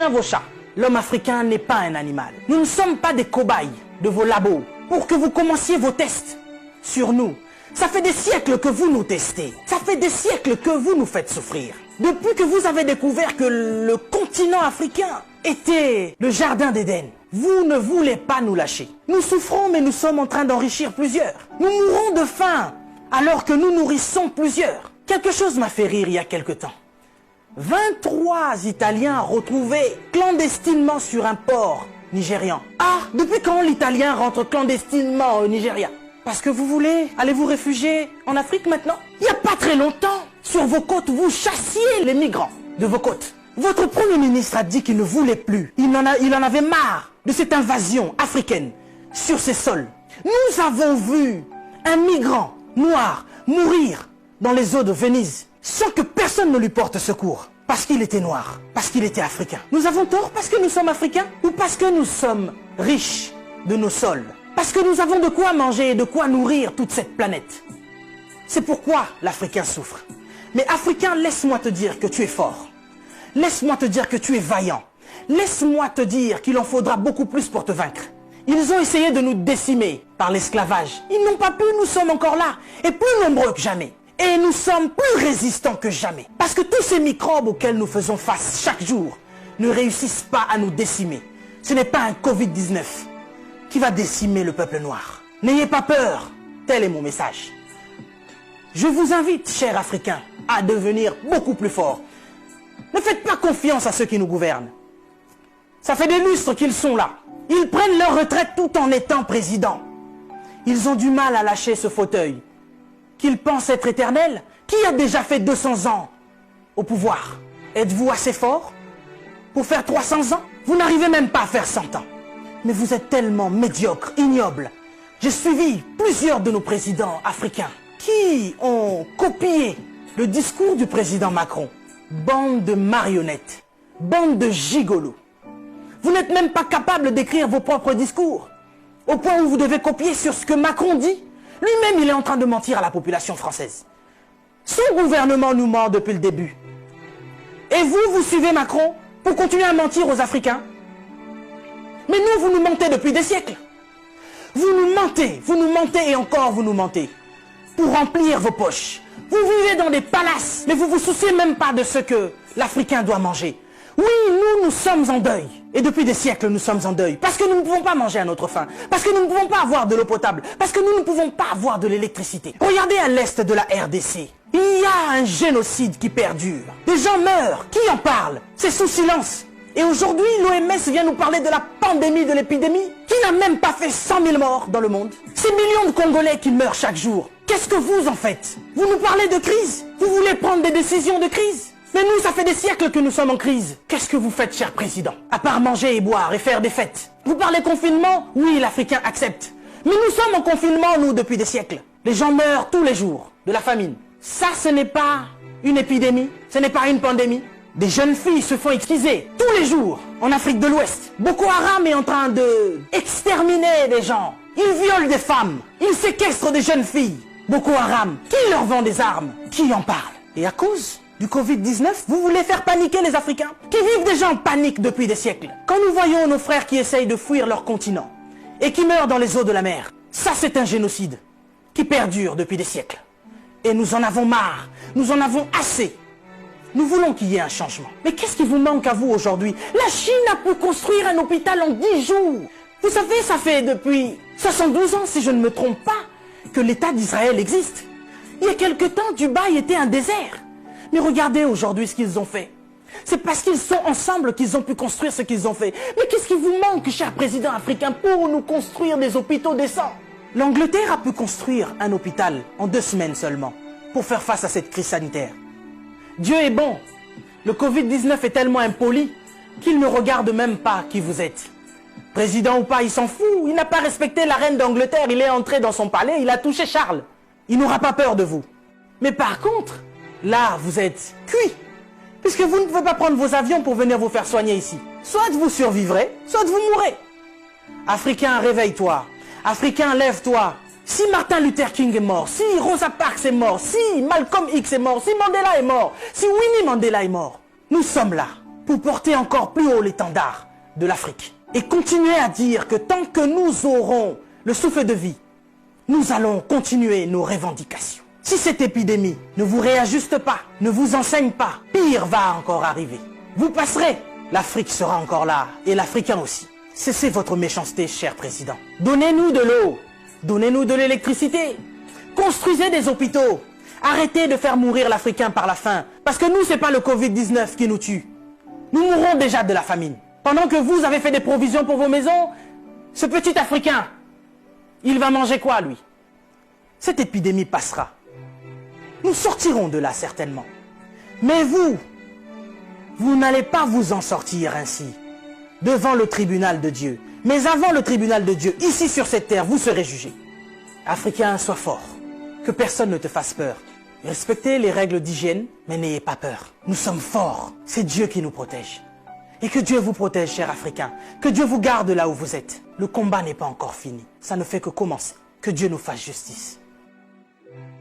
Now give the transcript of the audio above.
vos chats. L'homme africain n'est pas un animal. Nous ne sommes pas des cobayes de vos labos pour que vous commenciez vos tests sur nous. Ça fait des siècles que vous nous testez. Ça fait des siècles que vous nous faites souffrir. Depuis que vous avez découvert que le continent africain était le jardin d'Éden, vous ne voulez pas nous lâcher. Nous souffrons, mais nous sommes en train d'enrichir plusieurs. Nous mourons de faim alors que nous nourrissons plusieurs. Quelque chose m'a fait rire il y a quelque temps. 23 Italiens retrouvés clandestinement sur un port nigérian. Ah, depuis quand l'Italien rentre clandestinement au Nigeria? Parce que vous voulez aller vous réfugier en Afrique maintenant? Il n'y a pas très longtemps, sur vos côtes, vous chassiez les migrants de vos côtes. Votre Premier ministre a dit qu'il ne voulait plus. Il en avait marre de cette invasion africaine sur ses sols. Nous avons vu un migrant noir mourir dans les eaux de Venise sans que personne ne lui porte secours. Parce qu'il était noir, parce qu'il était africain. Nous avons tort parce que nous sommes africains ou parce que nous sommes riches de nos sols? Parce que nous avons de quoi manger et de quoi nourrir toute cette planète. C'est pourquoi l'Africain souffre. Mais Africain, laisse-moi te dire que tu es fort. Laisse-moi te dire que tu es vaillant. Laisse-moi te dire qu'il en faudra beaucoup plus pour te vaincre. Ils ont essayé de nous décimer par l'esclavage. Ils n'ont pas pu, nous sommes encore là. Et plus nombreux que jamais. Et nous sommes plus résistants que jamais. Parce que tous ces microbes auxquels nous faisons face chaque jour ne réussissent pas à nous décimer. Ce n'est pas un Covid-19 qui va décimer le peuple noir. N'ayez pas peur, tel est mon message. Je vous invite, chers Africains, à devenir beaucoup plus forts. Ne faites pas confiance à ceux qui nous gouvernent. Ça fait des lustres qu'ils sont là. Ils prennent leur retraite tout en étant présidents. Ils ont du mal à lâcher ce fauteuil qu'ils pensent être éternel. Qui a déjà fait 200 ans au pouvoir? Êtes-vous assez fort pour faire 300 ans? Vous n'arrivez même pas à faire 100 ans. Mais vous êtes tellement médiocre, ignoble. J'ai suivi plusieurs de nos présidents africains qui ont copié le discours du président Macron. Bande de marionnettes, bande de gigolos. Vous n'êtes même pas capable d'écrire vos propres discours, au point où vous devez copier sur ce que Macron dit. Lui-même, il est en train de mentir à la population française. Son gouvernement nous ment depuis le début. Et vous, vous suivez Macron pour continuer à mentir aux Africains? Mais nous, vous nous mentez depuis des siècles. Vous nous mentez et encore vous nous mentez. Pour remplir vos poches. Vous vivez dans des palaces, mais vous vous souciez même pas de ce que l'Africain doit manger. Oui, nous sommes en deuil. Et depuis des siècles, nous sommes en deuil. Parce que nous ne pouvons pas manger à notre faim. Parce que nous ne pouvons pas avoir de l'eau potable. Parce que nous ne pouvons pas avoir de l'électricité. Regardez à l'est de la RDC. Il y a un génocide qui perdure. Des gens meurent. Qui en parle? C'est sous silence. Et aujourd'hui, l'OMS vient nous parler de la pandémie, de l'épidémie, qui n'a même pas fait 100 000 morts dans le monde. Ces millions de Congolais qui meurent chaque jour. Qu'est-ce que vous en faites? Vous nous parlez de crise? Vous voulez prendre des décisions de crise? Mais nous, ça fait des siècles que nous sommes en crise. Qu'est-ce que vous faites, cher président? À part manger et boire et faire des fêtes. Vous parlez confinement? Oui, l'Africain accepte. Mais nous sommes en confinement, nous, depuis des siècles. Les gens meurent tous les jours de la famine. Ça, ce n'est pas une épidémie. Ce n'est pas une pandémie. Des jeunes filles se font exciser tous les jours en Afrique de l'Ouest. Boko Haram est en train de exterminer des gens. Ils violent des femmes. Ils séquestrent des jeunes filles. Boko Haram, qui leur vend des armes? Qui en parle? Et à cause du Covid-19, vous voulez faire paniquer les Africains qui vivent déjà en panique depuis des siècles. Quand nous voyons nos frères qui essayent de fuir leur continent et qui meurent dans les eaux de la mer, ça c'est un génocide qui perdure depuis des siècles. Et nous en avons marre, nous en avons assez. Nous voulons qu'il y ait un changement. Mais qu'est-ce qui vous manque à vous aujourd'hui? La Chine a pu construire un hôpital en 10 jours. Vous savez, ça fait depuis 72 ans, si je ne me trompe pas, que l'État d'Israël existe. Il y a quelque temps, Dubaï était un désert. Mais regardez aujourd'hui ce qu'ils ont fait. C'est parce qu'ils sont ensemble qu'ils ont pu construire ce qu'ils ont fait. Mais qu'est-ce qui vous manque, cher président africain, pour nous construire des hôpitaux décents? L'Angleterre a pu construire un hôpital en 2 semaines seulement pour faire face à cette crise sanitaire. Dieu est bon. Le Covid-19 est tellement impoli qu'il ne regarde même pas qui vous êtes. Président ou pas, il s'en fout. Il n'a pas respecté la reine d'Angleterre. Il est entré dans son palais, il a touché Charles. Il n'aura pas peur de vous. Mais par contre, là, vous êtes cuit. Puisque vous ne pouvez pas prendre vos avions pour venir vous faire soigner ici. Soit vous survivrez, soit vous mourrez. Africain, réveille-toi. Africain, lève-toi. Si Martin Luther King est mort, si Rosa Parks est mort, si Malcolm X est mort, si Mandela est mort, si Winnie Mandela est mort, nous sommes là. pour porter encore plus haut l'étendard de l'Afrique. Et continuer à dire que tant que nous aurons le souffle de vie, nous allons continuer nos revendications. Si cette épidémie ne vous réajuste pas, ne vous enseigne pas, pire va encore arriver. Vous passerez, l'Afrique sera encore là, et l'Africain aussi. Cessez votre méchanceté, cher président. Donnez-nous de l'eau, donnez-nous de l'électricité, construisez des hôpitaux. Arrêtez de faire mourir l'Africain par la faim, parce que nous, c'est pas le Covid-19 qui nous tue. Nous mourrons déjà de la famine. Pendant que vous avez fait des provisions pour vos maisons, ce petit Africain, il va manger quoi, lui? Cette épidémie passera. Nous sortirons de là, certainement. Mais vous n'allez pas vous en sortir ainsi, devant le tribunal de Dieu. Mais avant le tribunal de Dieu, ici sur cette terre, vous serez jugés. Africains, sois forts. Que personne ne te fasse peur. Respectez les règles d'hygiène, mais n'ayez pas peur. Nous sommes forts. C'est Dieu qui nous protège. Et que Dieu vous protège, chers Africains. Que Dieu vous garde là où vous êtes. Le combat n'est pas encore fini. Ça ne fait que commencer. Que Dieu nous fasse justice.